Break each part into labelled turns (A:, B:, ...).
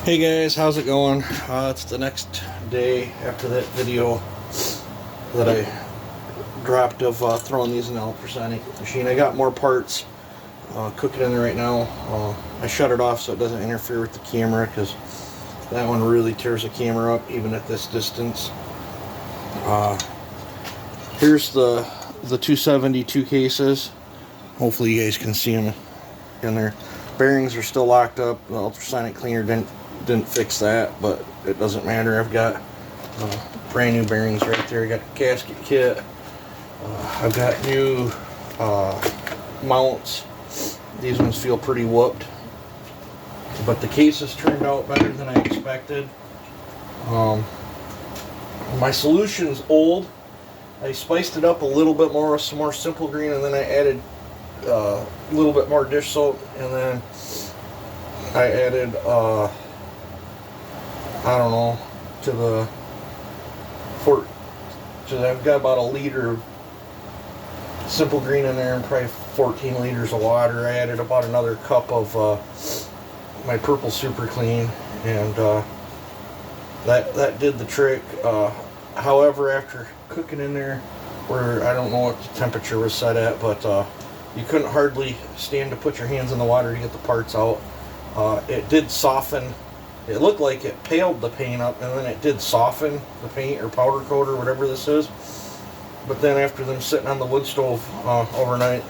A: Hey guys, how's it going? It's the next day after that video that I dropped of throwing these in the ultrasonic machine. I got more parts cooking in there right now. I shut it off so it doesn't interfere with the camera because that one really tears the camera up even at this distance. Here's the 272 cases. Hopefully you guys can see them in there. Bearings are still locked up. The ultrasonic cleaner didn't fix that, but it doesn't matter. I've got brand new bearings right there. I got the gasket kit. I've got new mounts. These ones feel pretty whooped, but the cases turned out better than I expected. My solution's old. I spiced it up a little bit more with some more Simple Green, and then I added a little bit more dish soap, and then I added I don't know, I've got about a liter of Simple Green in there and probably 14 liters of water. I added about another cup of my Purple Super Clean, and that did the trick. However, after cooking in there, where I don't know what the temperature was set at, but you couldn't hardly stand to put your hands in the water to get the parts out. It did soften. It looked like it paled the paint up, and then it did soften the paint or powder coat or whatever this is. But then after them sitting on the wood stove overnight,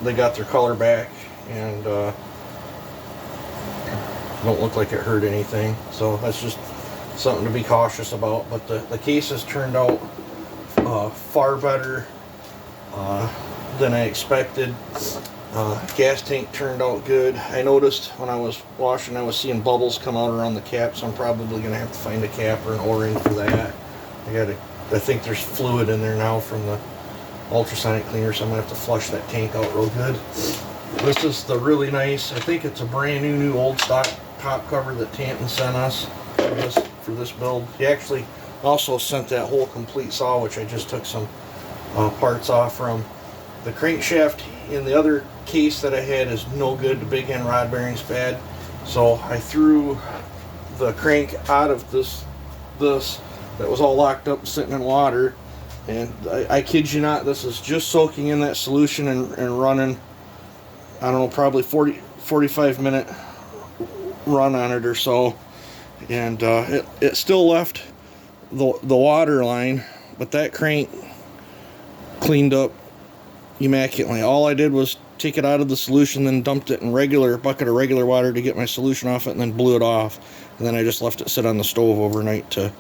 A: they got their color back, and don't look like it hurt anything. So that's just something to be cautious about. But the cases turned out far better than I expected. Gas tank turned out good. I noticed when I was washing, I was seeing bubbles come out around the cap, so I'm probably going to have to find a cap or an O-ring for that. I think there's fluid in there now from the ultrasonic cleaner, so I'm going to have to flush that tank out real good. This is the really nice, I think it's a brand new old stock top cover that Tanton sent us for this build. He actually also sent that whole complete saw, which I just took some parts off from. The crankshaft in the other case that I had is no good. The big end rod bearing's bad, so I threw the crank out of this that was all locked up sitting in water, and I kid you not, this is just soaking in that solution and running, I don't know, probably 45 minute run on it or so, and it still left the water line, but that crank cleaned up immaculately. All I did was take it out of the solution, then dumped it in a bucket of regular water to get my solution off it, and then blew it off, and then I just left it sit on the stove overnight to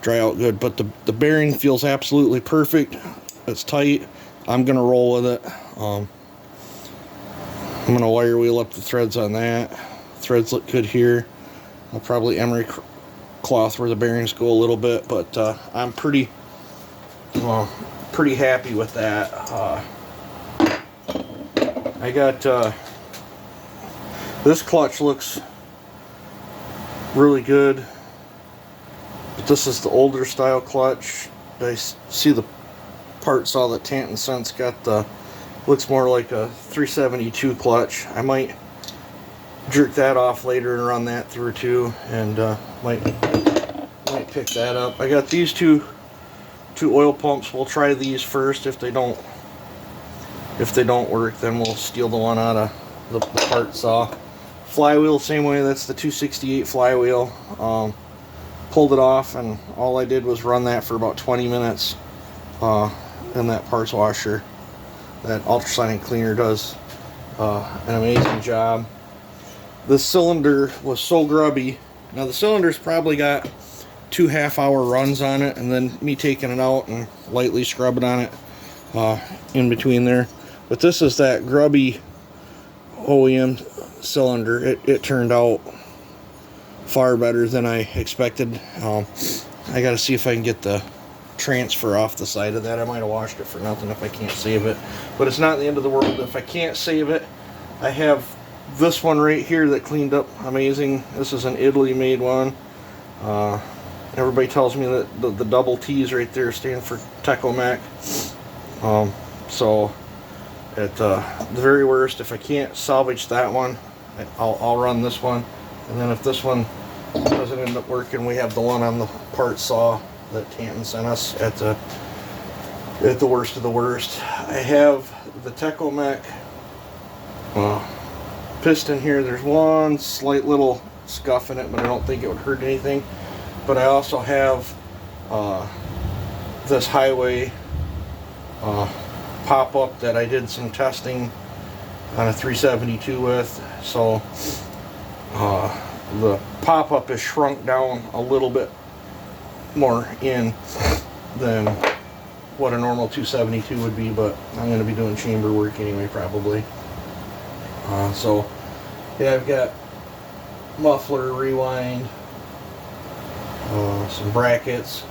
A: dry out good. But the bearing feels absolutely perfect. It's tight. I'm gonna roll with it. I'm gonna wire wheel up the threads on that. Threads look good here. I'll probably emery cloth where the bearings go a little bit, but I'm pretty happy with that. I got this clutch looks really good, but this is the older style clutch. I see the part saw that Tanton sent's got looks more like a 372 clutch. I might jerk that off later and run that through too, and might pick that up. I got these two oil pumps. We'll try these first. If they don't work, then we'll steal the one out of the part saw. Flywheel, same way. That's the 268 flywheel. Pulled it off, and all I did was run that for about 20 minutes in that parts washer. That ultrasonic cleaner does an amazing job. This cylinder was so grubby. Now the cylinder's probably got 2 half-hour runs on it, and then me taking it out and lightly scrubbing on it in between there. But this is that grubby OEM cylinder. It turned out far better than I expected. I gotta see if I can get the transfer off the side of that. I might have washed it for nothing if I can't save it, but it's not the end of the world if I can't save it. I have this one right here that cleaned up amazing. This is an Italy made one. Everybody tells me that the double T's right there stand for Tecomec. So at the very worst, if I can't salvage that one, I'll run this one, and then if this one doesn't end up working, we have the one on the part saw that Tanton sent us at the worst of the worst. I have the Tecomec piston here. There's one slight little scuff in it, but I don't think it would hurt anything. But I also have this highway pop-up that I did some testing on a 372 with. So the pop-up is shrunk down a little bit more in than what a normal 272 would be, but I'm going to be doing chamber work anyway, probably. So yeah, I've got muffler rewind, some brackets.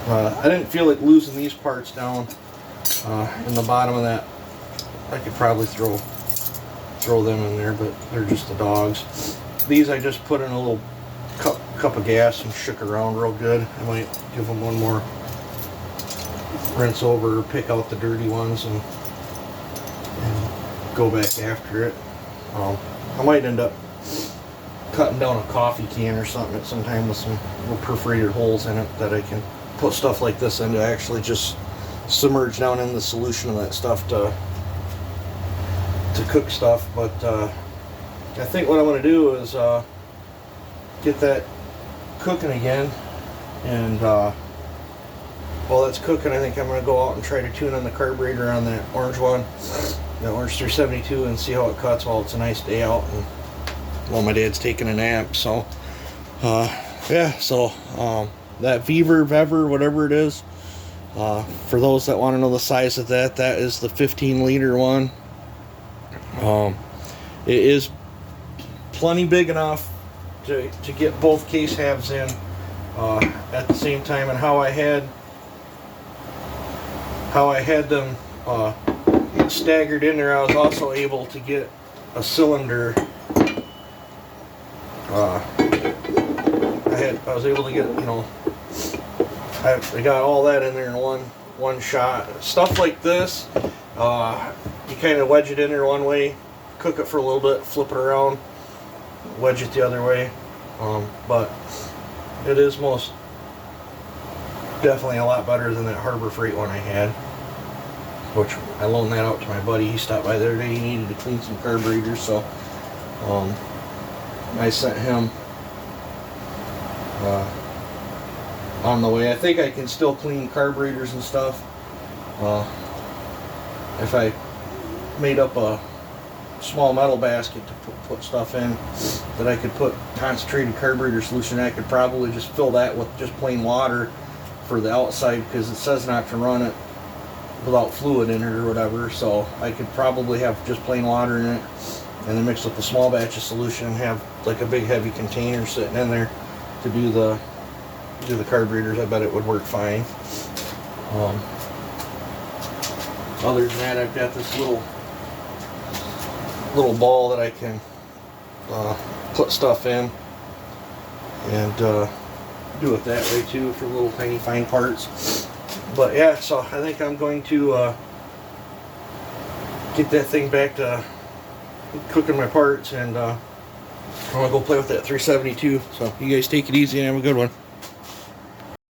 A: I didn't feel like losing these parts down in the bottom of that. I could probably throw them in there, but they're just the dogs. These I just put in a little cup of gas and shook around real good. I might give them one more rinse over, pick out the dirty ones, and go back after it. I might end up cutting down a coffee can or something at some time with some little perforated holes in it that I can put stuff like this in to actually just submerge down in the solution of that stuff to cook stuff. But I think what I want to do is get that cooking again, and while that's cooking, I think I'm going to go out and try to tune on the carburetor on that orange one, the orange 372, and see how it cuts while it's a nice day out and while my dad's taking a nap. So yeah, so that Vever, whatever it is, for those that want to know the size of that, that is the 15-liter one. It is plenty big enough to get both case halves in at the same time. And how I had them staggered in there, I was also able to get a cylinder. I was able to get, you know, I got all that in there in one shot. Stuff like this, you kind of wedge it in there one way, cook it for a little bit, flip it around, wedge it the other way. But it is most definitely a lot better than that Harbor Freight one I had, which I loaned that out to my buddy. He stopped by the other day, he needed to clean some carburetors, so I sent him on the way. I think I can still clean carburetors and stuff if I made up a small metal basket to put stuff in that I could put concentrated carburetor solution. I could probably just fill that with just plain water for the outside, because it says not to run it without fluid in it or whatever. So I could probably have just plain water in it and then mix up a small batch of solution and have like a big heavy container sitting in there to do the carburetors. I bet it would work fine. Other than that, I've got this little ball that I can put stuff in and do it that way too for little tiny fine parts. But yeah, so I think I'm going to get that thing back to cooking my parts, and I'm gonna go play with that 372. So you guys take it easy and have a good one.